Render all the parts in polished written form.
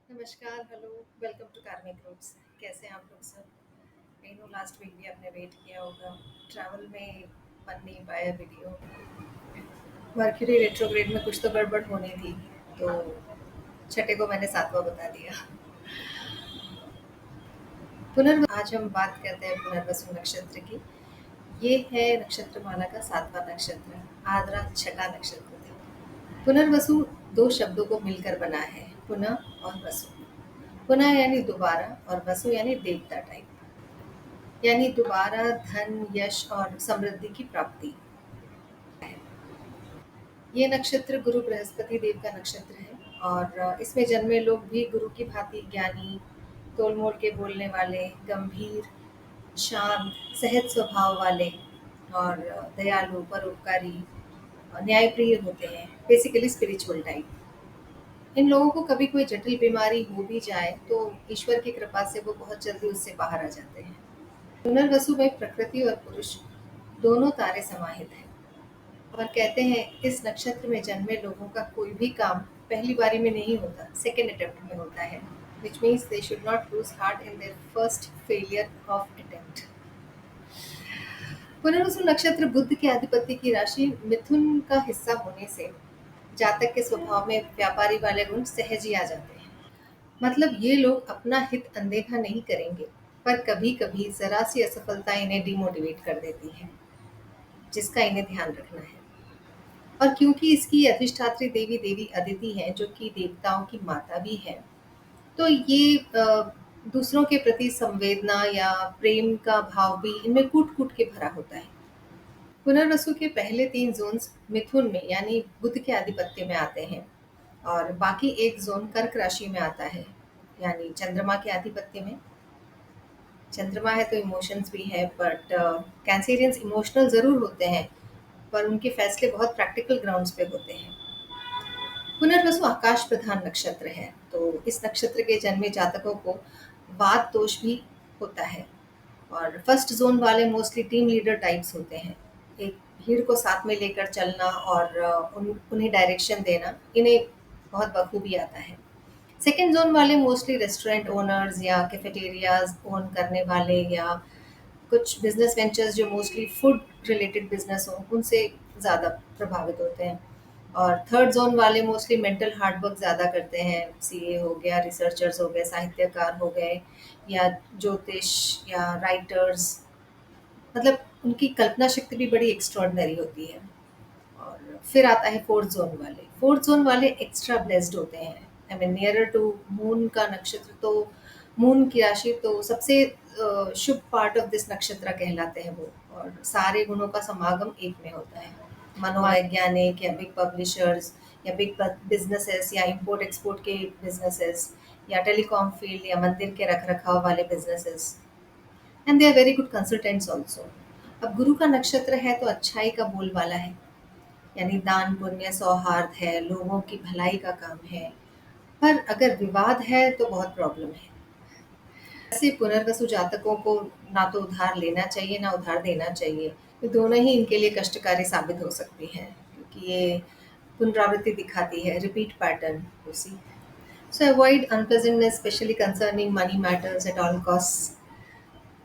नमस्कार, hello, welcome to कार्मिक roots. कैसे हैं आप लोग सब? आई नो लास्ट वीक भी आपने वेट किया होगा। ट्रैवल में बन नहीं पाया वीडियो। मर्क्यूरी रेट्रोग्रेड में कुछ तो गड़बड़ होनी थी, तो छठे को मैंने सातवां बता दिया। आज हम बात करते हैं पुनर्वसु नक्षत्र की। ये है नक्षत्रमाला का सातवां नक्षत्र। आद्रा छठा नक्षत्र था। पुनर्वसु दो शब्दों को मिलकर बना है, पुनः और वसु। पुनः यानी दोबारा और वसु यानी देवता टाइप, यानी दोबारा धन, यश और समृद्धि की प्राप्ति है। ये नक्षत्र गुरु बृहस्पति देव का नक्षत्र है और इसमें जन्मे लोग भी गुरु की भांति ज्ञानी, तोलमोल के बोलने वाले, गंभीर, शांत, सहज स्वभाव वाले और दयालु, परोपकारी, न्यायप्रिय होते हैं। Basically spiritual type. इन लोगों को कभी कोई जटिल बीमारी हो भी जाए तो ईश्वर की कृपा से वो बहुत जल्दी उससे बाहर आ जाते हैं। पुनर्वसु में प्रकृति और पुरुष दोनों तारे समाहित हैं और कहते हैं इस नक्षत्र में जन्मे लोगों का कोई भी काम पहली बारी में नहीं होता, सेकेंड अटेम्प्ट में होता है, which means they should not lose heart in their first failure of attempt। Punarvasu नक्षत्र बुध के अधिपति की राशि मिथुन का हिस्सा होने से जातक के स्वभाव में व्यापारी वाले गुण सहज ही आ जाते हैं। मतलब ये लोग अपना हित अनदेखा नहीं करेंगे, पर कभी कभी जरा सी असफलता इन्हें डिमोटिवेट कर देती है, जिसका इन्हें ध्यान रखना है। और क्योंकि इसकी अधिष्ठात्री देवी देवी अदिति है, जो कि देवताओं की माता भी है, तो ये दूसरों के प्रति संवेदना या प्रेम का भाव भी इनमें कूट कूट के भरा होता है। पुनर्वसु के पहले तीन जोन्स मिथुन में यानी बुध के आधिपत्य में आते हैं और बाकी एक जोन कर्क राशि में आता है, यानी चंद्रमा के आधिपत्य में। चंद्रमा है तो इमोशंस भी है, बट कैंसेरियंस इमोशनल जरूर होते हैं, पर उनके फैसले बहुत प्रैक्टिकल ग्राउंड्स पे होते हैं। पुनर्वसु आकाश प्रधान नक्षत्र है, तो इस नक्षत्र के जन्मे जातकों को वात दोष भी होता है और फर्स्ट जोन वाले मोस्टली टीम लीडर टाइप्स होते हैं। एक भीड़ को साथ में लेकर चलना और उन्हें डायरेक्शन देना इन्हें बहुत बखूबी आता है। सेकेंड जोन वाले मोस्टली रेस्टोरेंट ओनर्स या कैफेटेरियाज ओन करने वाले या कुछ बिजनेस वेंचर्स जो मोस्टली फूड रिलेटेड बिजनेस हो, उनसे ज़्यादा प्रभावित होते हैं। और थर्ड जोन वाले मोस्टली मेंटल हार्ड वर्क ज़्यादा करते हैं। सीए हो गया, रिसर्चर्स हो गए, साहित्यकार हो गए, या ज्योतिष या राइटर्स। मतलब उनकी कल्पना शक्ति भी बड़ी एक्स्ट्रॉर्डनरी होती है। और फिर आता है फोर्थ जोन वाले। फोर्थ जोन वाले एक्स्ट्रा ब्लेस्ड होते हैं। I mean nearer to moon का नक्षत्र, तो मून की राशि तो सबसे शुभ पार्ट ऑफ दिस नक्षत्र कहलाते हैं वो, और सारे गुणों का समागम एक में होता है। मनोवैज्ञानिक या बिग पब्लिशर्स या बिग बिजनेसेस या इंपोर्ट एक्सपोर्ट के बिजनेसेस या टेलीकॉम फील्ड या मंदिर के रख रखाव वाले businesses, and they are very good consultants also. अब गुरु का नक्षत्र है तो अच्छाई का बोलबाला है, यानी दान पुण्य सौहार्द है, लोगों की भलाई का काम है। पर अगर विवाद है तो बहुत प्रॉब्लम है। ऐसे पुनर्वसु जातकों को ना तो उधार लेना चाहिए ना उधार देना चाहिए। ये दोनों ही इनके लिए कष्टकारी साबित हो सकती हैं, क्योंकि ये पुनरावृत्ति दिखाती है, repeat pattern you see. So avoid unpleasantness specially concerning money matters at all cost.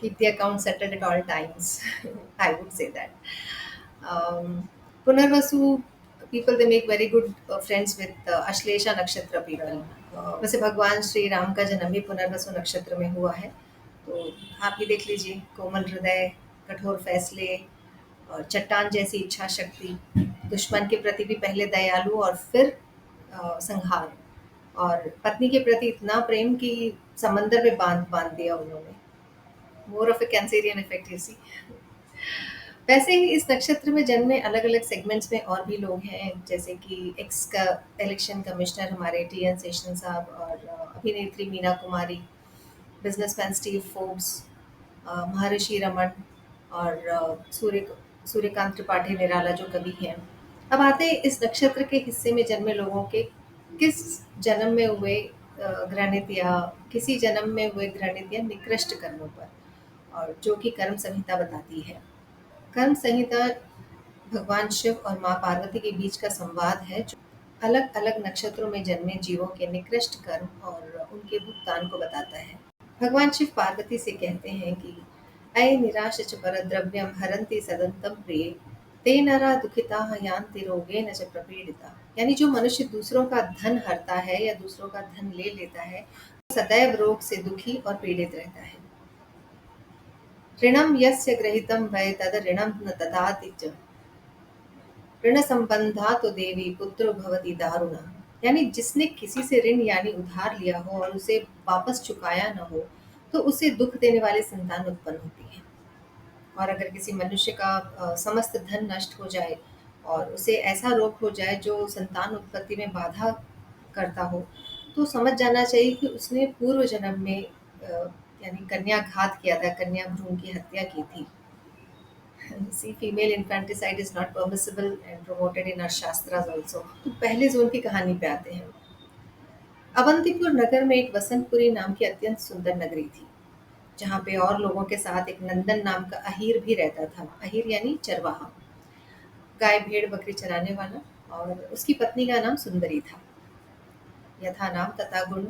Keep the account settled at all times। I would say that. Punarvasu people, they make very good friends with Ashlesha nakshatra people। वैसे भगवान श्री राम का जन्म भी पुनर्वसु नक्षत्र में हुआ है, तो आप भी देख लीजिए। कोमल हृदय, कठोर फैसले और चट्टान जैसी इच्छा शक्ति, दुश्मन के प्रति भी पहले दयालु और फिर संहार, और पत्नी के प्रति इतना प्रेम कि समंदर में बांध बांध दिया उन्होंने। More of a Caesarean effect you see. वैसे ही इस नक्षत्र में जन्मे अलग अलग सेगमेंट्स में और भी लोग हैं, जैसे कि एक्स का इलेक्शन कमिश्नर हमारे टी.एन. शेषन साहब, और अभिनेत्री Meena Kumari, businessman Steve Forbes, महर्षि रमन, और सूर्यकांत त्रिपाठी निराला जो कवि हैं। अब आते हैं इस नक्षत्र के हिस्से में जन्मे लोगों के किस जन्म में हुए घृणित या किसी जन्म में हुए घृणित या निकृष्ट कर्मों पर, और जो कि कर्म संहिता बताती है। कर्म संहिता भगवान शिव और माँ पार्वती के बीच का संवाद है, अलग अलग नक्षत्रों में जन्मे जीवों के निकृष्ट कर्म और उनके भुगतान को बताता है। भगवान शिव पार्वती से कहते हैं कि अये निराश च परद्रव्यम हरन्ति सदंतम प्रिय ते नरा दुखिता यान्ति रोगेन च प्रपीडिता। यानी जो मनुष्य दूसरों का धन हरता है या दूसरों का धन ले लेता है, सदैव रोग से दुखी और पीड़ित रहता है। ऋणम यस्य गृहीतं वै तद ऋणम न ददाति च ऋण संबंधा तो देवी पुत्रो भवति दारुणा। यानी जिसने किसी से ऋण यानी उधार लिया हो और उसे वापस चुकाया न हो, तो उसे दुख देने वाली संतान उत्पन्न होती है। और अगर किसी मनुष्य का समस्त धन नष्ट हो जाए और उसे ऐसा रोग हो जाए जो संतान उत्पत्ति में बाधा करता हो, तो समझ जाना चाहिए कि उसने पूर्व जन्म में यानी कन्या घात किया था, कन्या भ्रूण की हत्या की थी। See, female infanticide is not permissible and promoted in our shastras also. तो पहले जोन की कहानी पे आते हैं। अवंतीपुर नगर में एक वसंतपुरी नाम की अत्यंत सुंदर नगरी थी, जहाँ पे और लोगों के साथ एक नंदन नाम का अहीर भी रहता था। अहीर यानी चरवाहा, गाय भेड़ बकरी चराने वाला। और उसकी पत्नी का नाम सुंदरी था। यथा नाम तथा गुण।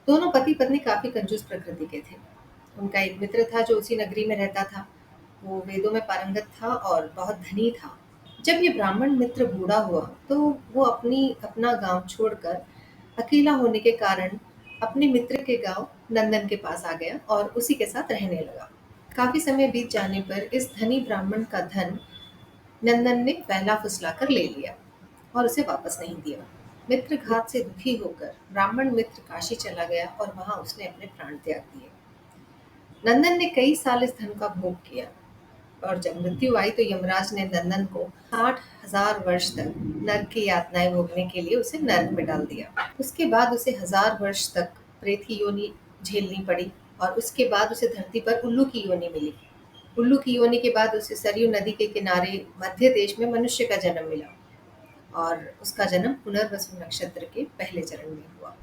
दोनों पति पत्नी काफी कंजूस प्रकृति के थे। उनका एक मित्र था जो उसी नगरी में रहता था। वो वेदों में पारंगत था और बहुत धनी था। जब ये ब्राह्मण मित्र बूढ़ा हुआ, तो वो अपना गांव छोड़कर अकेला होने के कारण अपने मित्र के गांव नंदन के पास आ गया और उसी के साथ रहने लगा। काफी समय बीत जाने पर इस धनी ब्राह्मण का धन नंदन ने पहला फुसला कर ले लिया और उसे वापस नहीं दिया। मित्र घात से दुखी होकर ब्राह्मण मित्र काशी चला गया और वहां उसने अपने प्राण त्याग दिए। नंदन ने कई साल इस धन का भोग किया और जब मृत्यु आई तो यमराज ने नंदन को 60,000 वर्ष तक नरक की यातनाएं भोगने के लिए उसे नरक में डाल दिया। उसके बाद उसे 1000 वर्ष तक प्रेत की योनि झेलनी पड़ी और उसके बाद उसे धरती पर उल्लू की योनि मिली। उल्लू की योनि के बाद उसे सरयू नदी के किनारे मध्य देश में मनुष्य का जन्म मिला और उसका जन्म पुनर्वसु नक्षत्र के पहले चरण में हुआ।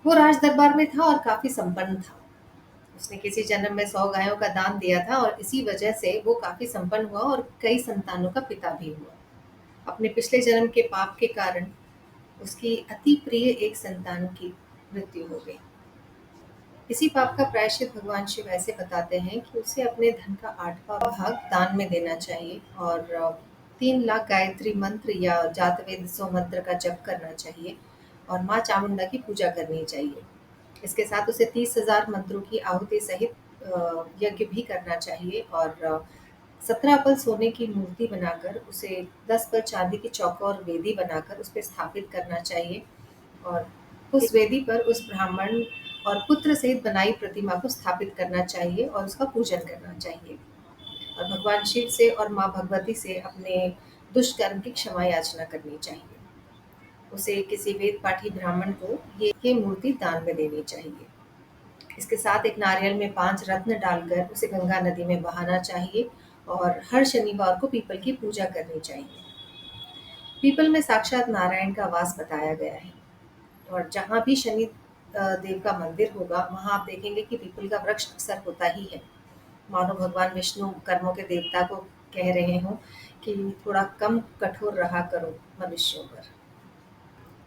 वो राज दरबार में था और काफी संपन्न था। उसने किसी जन्म में 100 गायों का दान दिया था और इसी वजह से वो काफी संपन्न हुआ और कई संतानों का पिता भी हुआ। अपने पिछले जन्म के पाप के कारण उसकी अति प्रिय एक संतान की मृत्यु हो गई। इसी पाप का प्रायश्चित भगवान शिव ऐसे बताते हैं कि उसे अपने धन का 8वां भाग दान में देना चाहिए और 3 लाख गायत्री मंत्र या जातवेद 100 मंत्र का जप करना चाहिए और माँ चामुंडा की पूजा करनी चाहिए। इसके साथ उसे 30,000 मंत्रों की आहुति सहित यज्ञ भी करना चाहिए और 17 पल सोने की मूर्ति बनाकर उसे 10 पल चांदी की चौकोर वेदी बनाकर उस पर स्थापित करना चाहिए और उस वेदी पर उस ब्राह्मण और पुत्र सहित बनाई प्रतिमा को स्थापित करना चाहिए और उसका पूजन करना चाहिए और भगवान शिव से और माँ भगवती से अपने दुष्कर्म की क्षमा याचना करनी चाहिए। उसे किसी वेद पाठी ब्राह्मण को ये मूर्ति दान में देनी चाहिए। इसके साथ एक नारियल में 5 रत्न डालकर उसे गंगा नदी में बहाना चाहिए और हर शनिवार को पीपल की पूजा करनी चाहिए। पीपल में साक्षात नारायण का वास बताया गया है और जहाँ भी शनि देव का मंदिर होगा वहाँ आप देखेंगे कि पीपल का वृक्ष अक्सर होता ही है। मानो भगवान विष्णु कर्मों के देवता को कह रहे हों कि थोड़ा कम कठोर रहा करो मनुष्यों पर।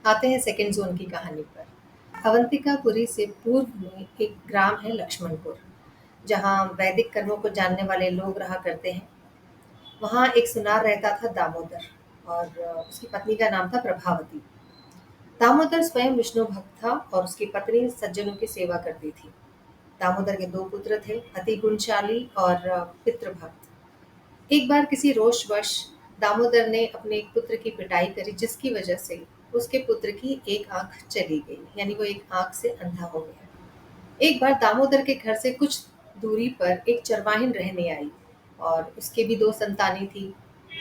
आते हैं सेकंड जोन की कहानी पर। अवंतिकापुरी से पूर्व में एक ग्राम है लक्ष्मणपुर, जहाँ वैदिक कर्मों को जानने वाले लोग रहा करते हैं। वहाँ एक सुनार रहता था दामोदर और उसकी पत्नी का नाम था प्रभावती। दामोदर स्वयं विष्णु भक्त था और उसकी पत्नी सज्जनों की सेवा करती थी। दामोदर के 2 पुत्र थे, अति गुणशाली और पितृभक्त। एक बार किसी रोषवश दामोदर ने अपने एक पुत्र की पिटाई करी, जिसकी वजह से उसके पुत्र की एक आंख चली गई, यानी वो एक आंख से अंधा हो गया। एक बार दामोदर के घर से कुछ दूरी पर एक चरवाहिन रहने आई और उसके भी 2 संतानें थी,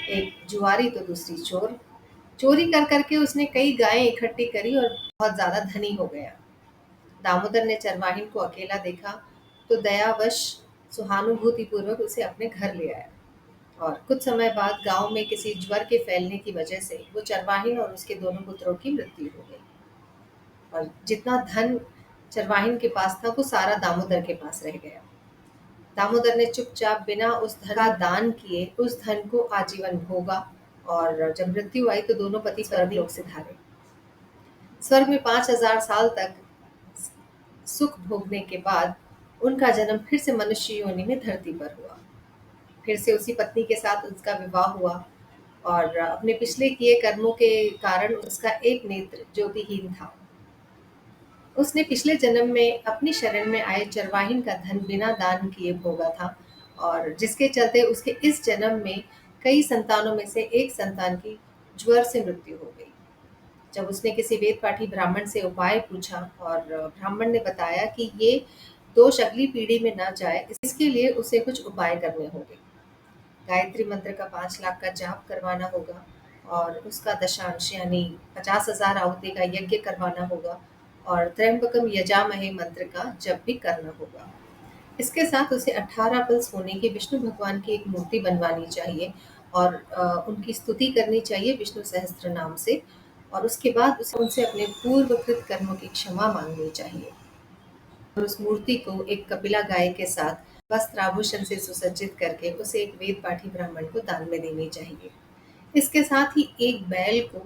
एक जुआरी तो दूसरी चोर। चोरी कर करके उसने कई गायें इकट्ठी करी और बहुत ज्यादा धनी हो गया। दामोदर ने चरवाहिन को अकेला देखा तो दयावश सहानुभूति पूर्वक उसे अपने घर ले आया और कुछ समय बाद गांव में किसी ज्वर के फैलने की वजह से वो चरवाहिन और उसके दोनों पुत्रों की मृत्यु हो गई और जितना धन चरवाहिन के पास था वो सारा दामोदर के पास रह गया। दामोदर ने चुपचाप बिना उस धन का दान किए उस धन को आजीवन भोगा और जब मृत्यु आई तो दोनों पति स्वर्गलोक से धारे। स्वर्ग में 5000 साल तक सुख भोगने के बाद उनका जन्म फिर से मनुष्य योनि में धरती पर हुआ। फिर से उसी पत्नी के साथ उसका विवाह हुआ और अपने पिछले किए कर्मों के कारण उसका एक नेत्र ज्योतिहीन था। उसने पिछले जन्म में अपनी शरण में आए चरवाहिन का धन बिना दान किए भोगा था, और जिसके चलते उसके इस जन्म में कई संतानों में से एक संतान की ज्वर से मृत्यु हो गई। जब उसने किसी वेद पाठी ब्राह्मण से उपाय पूछा और ब्राह्मण ने बताया कि ये दोष अगली पीढ़ी में न जाए, इसके लिए उसे कुछ उपाय करने होंगे। गायत्री मंत्र का 5 लाख का जाप करवाना होगा और उसका दशांश यानी 50,000 आहुति का यज्ञ करवाना होगा और त्र्यंबकम यजामहे मंत्र का जप भी करना होगा। इसके साथ उसे 18 पल सोने की विष्णु भगवान की एक मूर्ति बनवानी चाहिए और उनकी स्तुति करनी चाहिए विष्णु सहस्त्र नाम से, और उसके बाद उसे उनसे अपने पूर्वकृत कर्मों की क्षमा मांगनी चाहिए और उस मूर्ति को एक कपिला गाय के साथ वस्त्र आभूषण से सुसज्जित करके उसे एक वेद पाठी ब्राह्मण को दान में देनी चाहिए। इसके साथ ही एक बैल को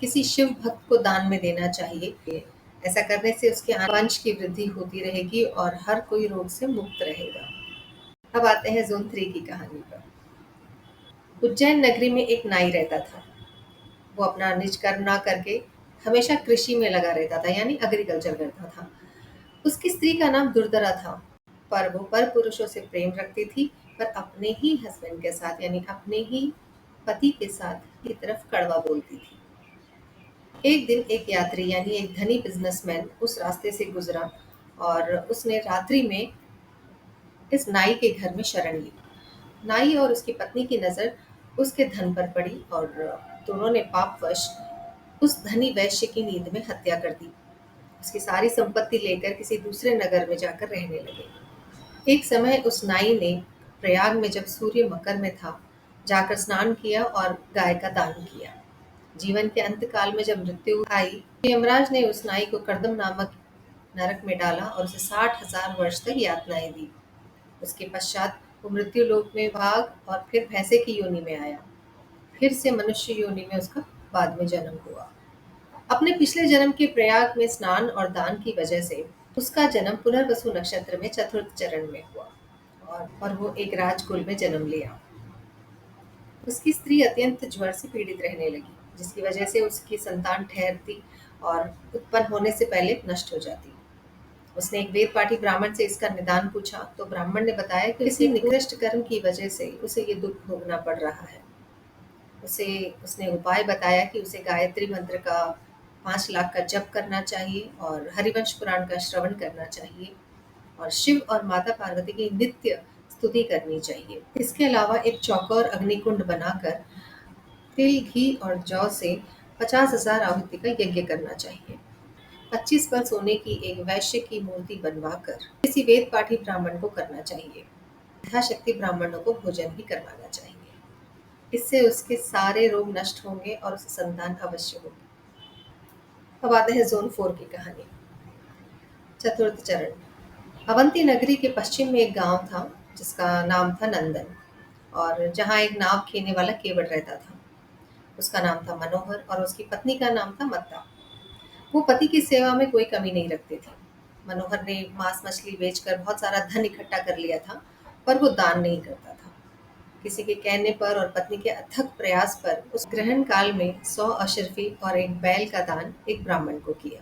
किसी शिव भक्त को दान में देना चाहिए। ऐसा करने से उसके वंश की वृद्धि होती रहेगी और हर कोई रोग से मुक्त रहेगा। अब आते हैं जोन 3 की कहानी पर। उज्जैन नगरी में एक नाई रहता था। वो अपना निज कर्म ना करके हमेशा कृषि में लगा रहता था, यानी एग्रीकल्चर करता था। उसकी स्त्री का नाम दुर्धरा था, पर वो पर पुरुषों से प्रेम रखती थी, पर अपने ही हस्बैंड के साथ यानी अपने ही पति के साथ की तरफ कड़वा बोलती थी। एक दिन एक यात्री यानी एक धनी बिजनेसमैन उस रास्ते से गुजरा और उसने रात्रि में इस नाई के घर में शरण ली। नाई और उसकी पत्नी की नजर उसके धन पर पड़ी और दोनों ने पापवश उस धनी वैश्य की नींद में हत्या कर दी। उसकी सारी संपत्ति लेकर किसी दूसरे नगर में जाकर रहने लगे। एक समय उस नाई ने प्रयाग में जब सूर्य मकर में था जाकर स्नान किया और गाय का दान किया। जीवन के अंत काल में जब मृत्यु आई तो यमराज ने उस नाई को कर्दम नामक नरक में डाला और उसे 60,000 वर्ष तक यातनाएं दी। उसके पश्चात वो मृत्यु लोक में भाग और फिर भैंसे की योनि में आया। फिर से मनुष्य योनि में उसका बाद में जन्म हुआ। अपने पिछले जन्म के प्रयाग में स्नान और दान की वजह से उसका जन्म पुनर्वसु नक्षत्र में चतुर्थ चरण में हुआ और वो एक राजकुल में जन्म लिया। उसकी स्त्री अत्यंत ज्वर से पीड़ित रहने लगी, जिसकी वजह से उसकी संतान ठहरती और उत्पन्न होने से पहले नष्ट हो जाती। उसने एक वेद पाठी ब्राह्मण से इसका निदान पूछा तो ब्राह्मण ने बताया कि किसी निकृष्ट कर्म की वजह से उसे ये दुख भोगना पड़ रहा है। उसने उपाय बताया कि उसे गायत्री मंत्र का 5 लाख का जप करना चाहिए और हरिवंश पुराण का श्रवण करना चाहिए और शिव और माता पार्वती की नित्य स्तुति करनी चाहिए। इसके अलावा एक चौकोर अग्निकुंड बनाकर तिल, घी और जौ से 50,000 आहुति का यज्ञ करना चाहिए। 25 पर सोने की एक वैश्य की मूर्ति बनवाकर किसी वेद पाठी ब्राह्मण को करना चाहिए। यथाशक्ति ब्राह्मणों को भोजन भी करवाना चाहिए। इससे उसके सारे रोग नष्ट होंगे और उसे संतान अवश्य होगी। अब आते हैं जोन 4 की कहानी। चतुर्थ चरण। अवंती नगरी के पश्चिम में एक गांव था जिसका नाम था नंदन, और जहां एक नाव खेने वाला केवट रहता था। उसका नाम था मनोहर और उसकी पत्नी का नाम था मत्ता। वो पति की सेवा में कोई कमी नहीं रखते थे। मनोहर ने मांस मछली बेचकर बहुत सारा धन इकट्ठा कर लिया था, पर वो दान नहीं करता था। किसी के कहने पर और पत्नी के अथक प्रयास पर उस ग्रहण काल में 100 अशर्फी और एक बैल का दान एक ब्राह्मण को किया।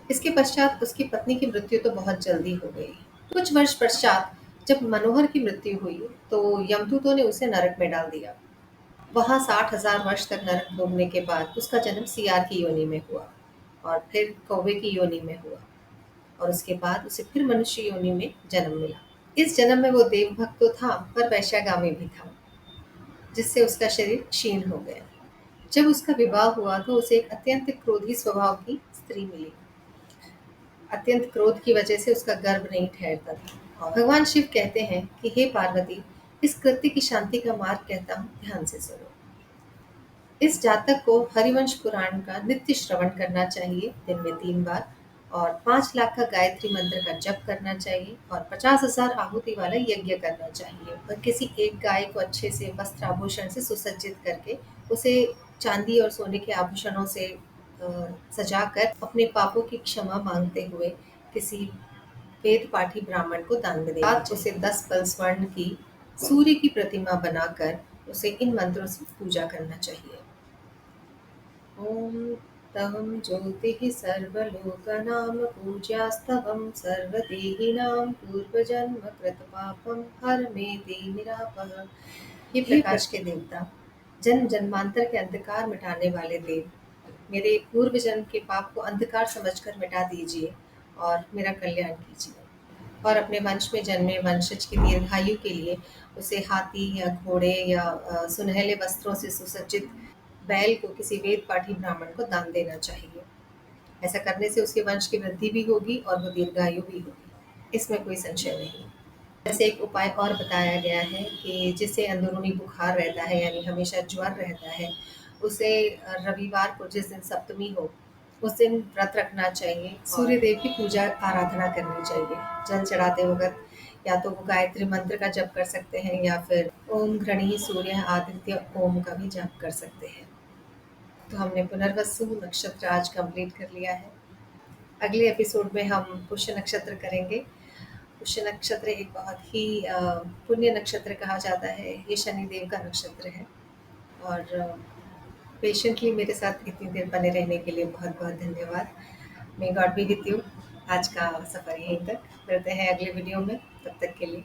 इसके पश्चात उसकी पत्नी की मृत्यु तो बहुत जल्दी हो गई। कुछ वर्ष पश्चात जब मनोहर की मृत्यु हुई तो यमदूतों ने उसे नरक में डाल दिया। वहां 60,000 वर्ष तक नरक भोगने के बाद उसका जन्म सियार की योनि में हुआ और फिर कौवे की योनि में हुआ और उसके बाद उसे फिर मनुष्य योनि में जन्म मिला। इस जन्म में वो देवभक्त तो था पर वैश्यागामी भी था, जिससे उसका शरीर क्षीण हो गया। जब उसका विवाह हुआ तो उसे एक अत्यंत क्रोधी स्वभाव की स्त्री मिली। अत्यंत क्रोध की वजह से उसका गर्भ नहीं ठहरता था और भगवान शिव कहते हैं कि हे पार्वती, इस कृत्य की शांति का मार्ग कहता हूँ, ध्यान से सुनो। इस जातक को हरिवंश पुराण का नित्य श्रवण करना चाहिए, दिन में 3 बार, और 5 लाख का गायत्री मंत्र का जप करना चाहिए और 50,000 आहुति वाला यज्ञ करना चाहिए और किसी एक गाय को अच्छे से वस्त्र आभूषण से सुसज्जित करके उसे चांदी और सोने के आभूषणों से सजाकर अपने पापों की क्षमा मांगते हुए किसी वेद पाठी ब्राह्मण को दान में देना चाहिए। उसे 10 पल स्वर्ण की सूर्य की प्रतिमा बनाकर उसे इन मंत्रों से पूजा करना चाहिए। ॐ तं ज्योतिः सर्वलोकानां पूज्यास्तवं सर्वदेहिनां पूर्वजन्मकृतपापं हर मे देनिरापः। हे प्रकाश के देवता, जन्म जन्मांतर के अंधकार मिटाने वाले देव, मेरे पूर्व जन्म के पाप को अंधकार समझकर मिटा दीजिए और मेरा कल्याण कीजिए। और अपने वंश में जन्मे वंशज की दीर्घायु के लिए उसे हाथी या घोड़े या सुनहले वस्त्रों से सुसज्जित बैल को किसी वेद पाठी ब्राह्मण को दान देना चाहिए। ऐसा करने से उसके वंश की वृद्धि भी होगी और वो दीर्घायु भी होगी, इसमें कोई संशय नहीं। जैसे एक उपाय और बताया गया है कि जिसे अंदरूनी बुखार रहता है यानी हमेशा ज्वर रहता है, उसे रविवार को जिस दिन सप्तमी हो उस दिन व्रत रखना चाहिए। सूर्य देव की पूजा आराधना करनी चाहिए। जल चढ़ाते वक्त या तो वो गायत्री मंत्र का जप कर सकते हैं या फिर ओम घृणी सूर्य आदित्य ओम का भी जप कर सकते हैं। तो हमने पुनर्वसु नक्षत्र आज कंप्लीट कर लिया है। अगले एपिसोड में हम पुष्य नक्षत्र करेंगे। पुष्य नक्षत्र एक बहुत ही पुण्य नक्षत्र कहा जाता है। ये शनि देव का नक्षत्र है और पेशेंटली मेरे साथ इतनी देर बने रहने के लिए बहुत बहुत धन्यवाद। May God B with you. आज का सफ़र यहीं तक। मिलते हैं अगले वीडियो में, तब तक के लिए